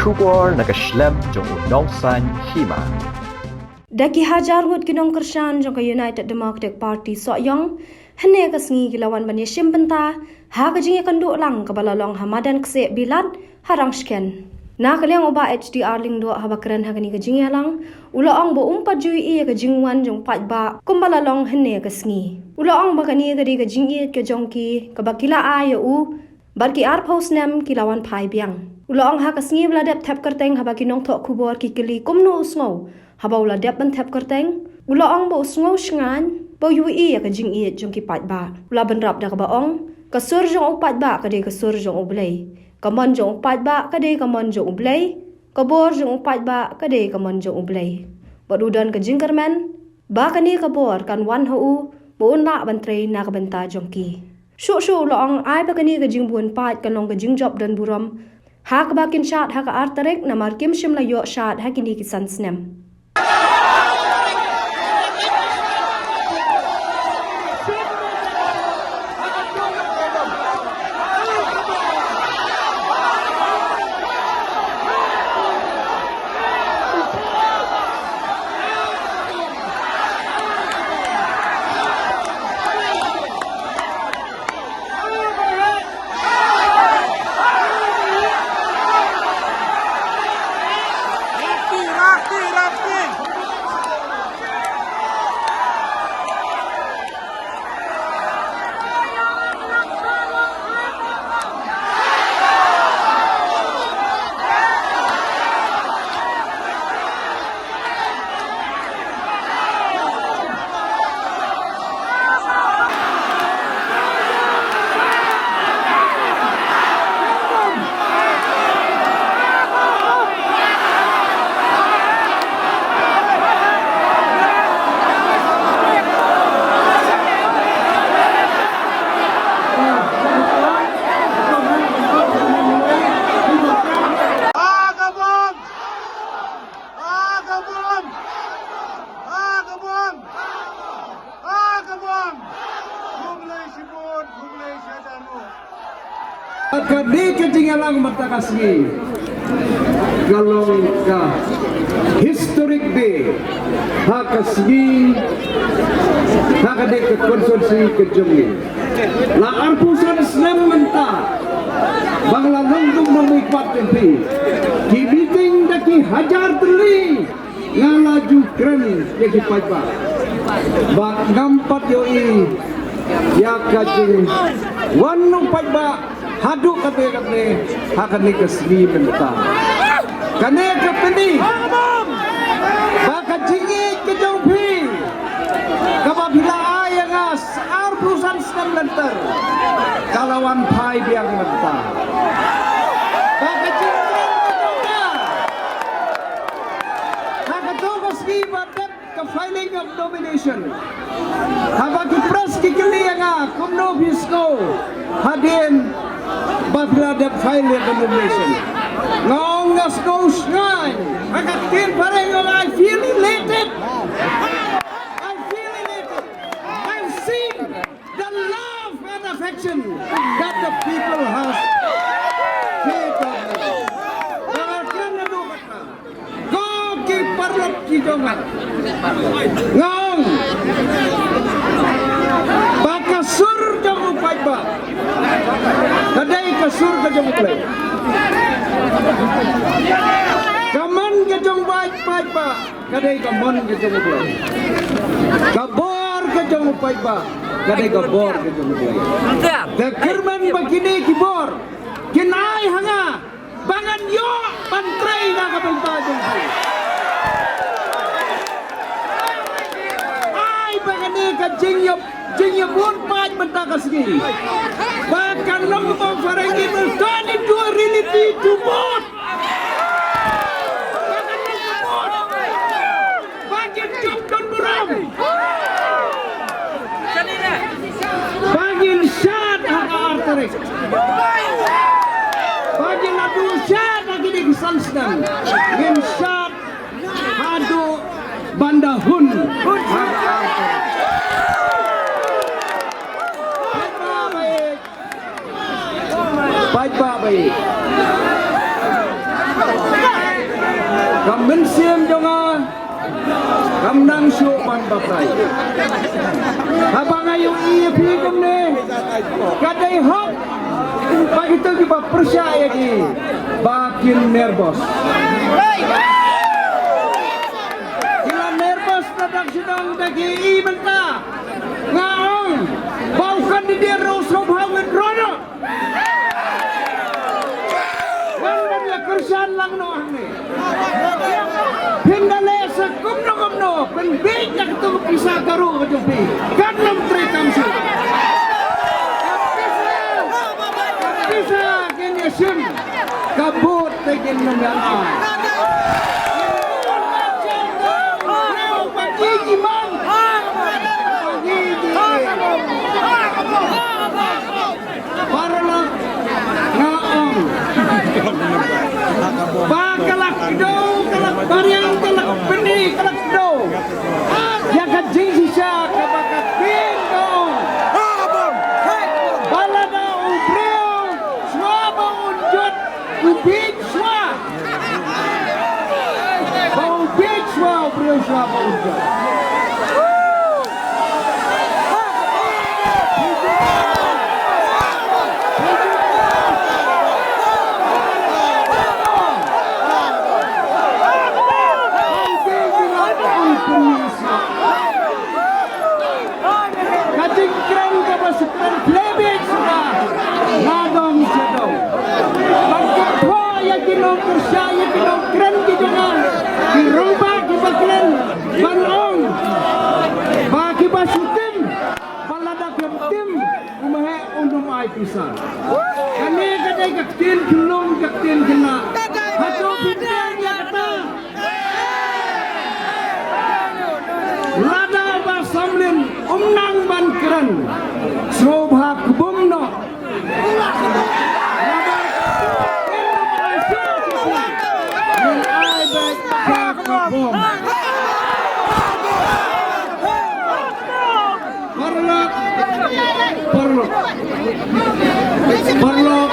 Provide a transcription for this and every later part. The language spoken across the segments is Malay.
Shubor nakaslem jong unongsan Hima. Daki Hajar ngut kinong Kyrshan jong ka United Democratic Party soyong hene ka sngi gilawan bani shimbenta ha ka Jingïalang-Kyntu lang ka balalong hamadan kse bilat harang shken. Na kaliang oba HDR ling do habakran ha kani ka Jingïalang ulaong bo umpat jui ka jingwan jong pat ba kumbalalong hene ka sngi. Ulaong ba kani ka di ka Jingïat ka jongki ka bakila aya u barki ar post nem kilawan pai biang. Ulaong ha ka sngi bladep tap Kyrtong haba kinong tok kubor kikili kumno usngo haba ula dep ban tap Kyrtong ulaong bo usngo shngan bo yui ka Jingïat jong ki pat ba ula ban rap da ka baong ka sur jong upat ba ka de ka sur jong ublay ka mon jong upat ba ka de ka mon jong ublay ka bor jong upat ba ka de ka mon jong ublay badudan ka jingkermen ba kani ka bor kan wan hu bo unla ban tre na ka banta jong ki shu ulaong ai ba kani ka jingbuan pat kanong ka jingjob dan buram ha ka bakin shat ha ka artarek na markim shimla yo shat ha kini kisan snem. Kadi ketinggalan mata kasih kalau ka historic day hak kasih hak ada ke konsumsi kejumi la arpusan slam mentah bangla nunggung memikpat tempi kibiting daki Hajar teli ngalaju keren lagi paipa bak nampat yoi ya kajing wanu paipa haduk kate hakan ni kesni mentah kane kapeni baka Jingïat ke jongpi kababila ayangas ar perusahaan sedang lenter kalawan pai biang mentah baka Jingïat ke jongda haka kesni badet ke filing of nomination habaki pres kikili yanga kumno bisko hadin Babla de file the nomination. Long as no shrine. I got feel I feel elated. I feel elated. I've seen the love and affection that the people have. Go keep parlot ki jongan. Ngong. Baka sur jong upai ba. Kadai kasur ke jong play. Kaman ke jong baik pa. Kadai kaman ke jong play. Kabor ke jong baik pa. Kadai kabor ke jong play. Dekirman begini kibor. Kinai hanga. Bangan yo pantrai na kabenta jong play. Ai bagani ke Jingïat pun pat benta kasih. Bahkan lembang farangi turn into a reality to vote. Bahkan vote. Bahkan job dan buram. Bahkan syad hak arterik. Bahkan adu syad lagi di kesansdan. Ngin syad adu bandahun hak arterik. Baik baik. Kamnang syuman batay. Habang ngayon iipigom ni kadai hop. Begitu kita percaya di bakin nervous. Bila nervous datang sedang dagi ibenta. Ngaong baukan di dia rosok hawin rono. Wang ya Kyrshan lang noang ni. Hindale sa kumno penbig na ketulog isa garo kajupi. Kanam trekam siya. Kapisa kanya sim kabut tegin nungaan. Pagigi man. Pagigi. Para lang ngaong. Bakalak do, kalak baryang, kalak benih, kalak do. Ya kajing siya kabakat bingo. Balada ubreo, swaba unjot, ubig swa. Ubig swa, ubreo swaba unjot. Kyrshan kinong keren gitu kan, dirubah kita keren, barong, bagi basutim, balada tim, umahe undum ay pisan. Kani kadai kaktin kilong kaktin kena, hato bintang kata. Lada basamlin umnang ban keren, sobha kubumno. Perlok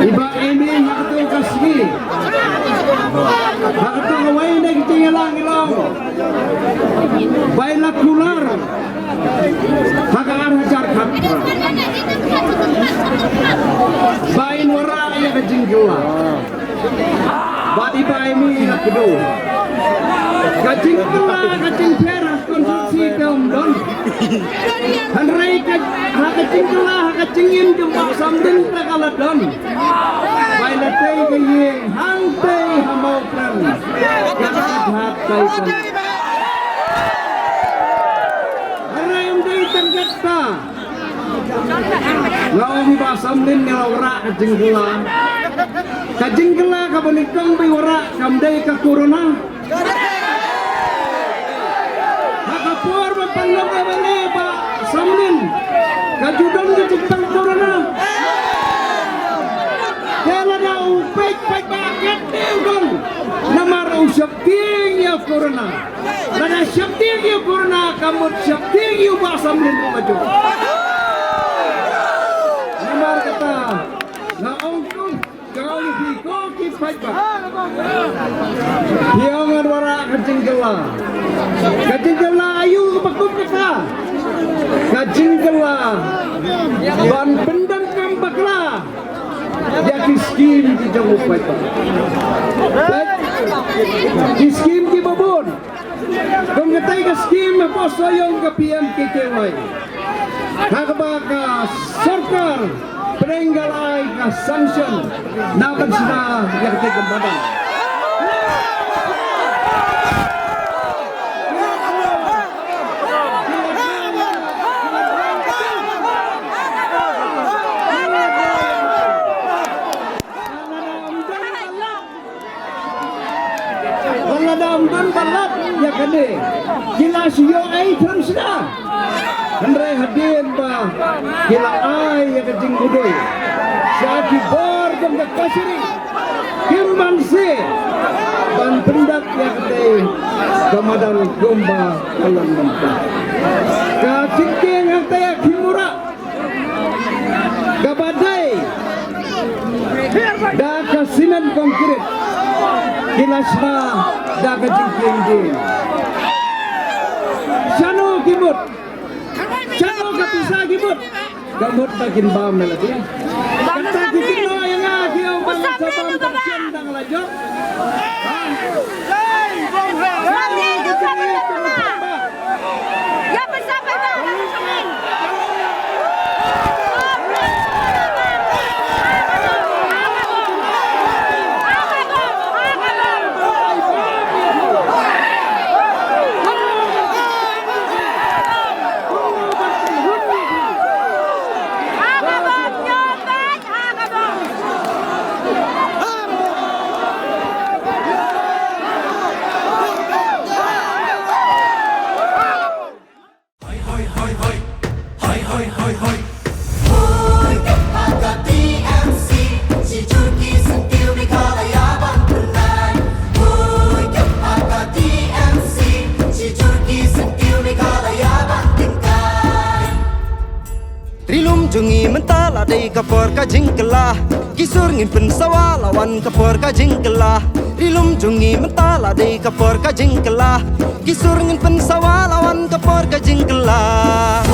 iba ini hakatul kasmi hakatul away na Jingïalang-Kyntu baila kular hakaar Hajar khatra bain wara ya ke Jingïalang bat iba ini hakatul kacing kela kacing peras konstruksi kaum don hanrai kacing kela kacing in jumpa sambil terkalat don bailatei kayeng hangtei hamau pran jahat hatai kan hanrai umdei tanggata ngaum ba sambil ngelawra kacing kela kabanikang biwara kamdei ka corona Hakapur berpandang kembali Pak Samnin Kajudon keciptang corona Kala na upik paket diudon Namar usap tinggi corona Nada siap tinggi corona Kamut siap tinggi Pak Samnin maju Namar kata Na ongkong kau hiko kipai Pak Hiangan wara kacing kela ayu bakut kata kacing kela ban pendan kambakla jadi skim di jauh paita di skim di babon kong ketai ke skim apa soyong ke PM KKY kakabaka sarkar penenggalai ke sanction naban sudah yang ketai badan balat ya kene gila siyo ay transda Andre hadir ba gila ay ya kecing kudoy sa kibor dan kasiri kimban se ban pendak ya kete kamadan gomba kalan nampa ka cikeng ang tayak himura gabadai da kasinan konkret Kilasna daga jingking. Shano gimut. Shano kapisa gimut. Gamut bakin bam na lagi. Kata kitino yang akiyo bang sabang taksyan dang lajo. Jungi mentala dei kapor ka jingkela Kisur ngin pensawa lawan kapor ka jingkela Rilum jungi mentala dei kapor ka jingkela Kisur ngin pensawa lawan kapor ka jingkela